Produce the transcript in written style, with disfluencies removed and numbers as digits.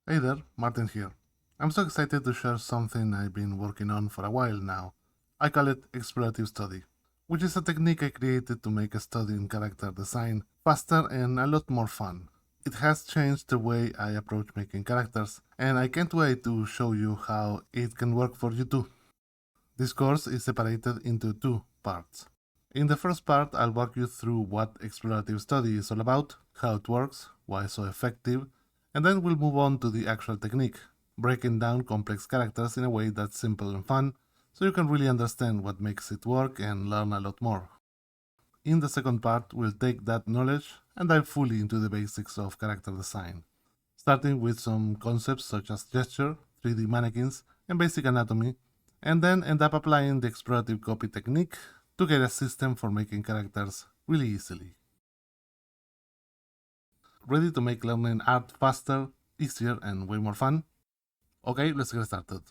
Hey there, Martin here. I'm so excited to share something I've been working on for a while now. I call it Explorative Study, which is a technique I created to make studying character design faster and a lot more fun. It has changed the way I approach making characters, and I can't wait to show you how it can work for you too. This course is separated into two parts. In the first part, I'll walk you through what Explorative Study is all about, how it works, why it's so effective, and then we'll move on to the actual technique, breaking down complex characters in a way that's simple and fun, so you can really understand what makes it work and learn a lot more. In the second part, we'll take that knowledge and dive fully into the basics of character design, starting with some concepts such as gesture, 3D mannequins, and basic anatomy, and then end up applying the explorative copy technique to get a system for making characters really easily. Ready to make learning art faster, easier, and way more fun? Okay, let's get started.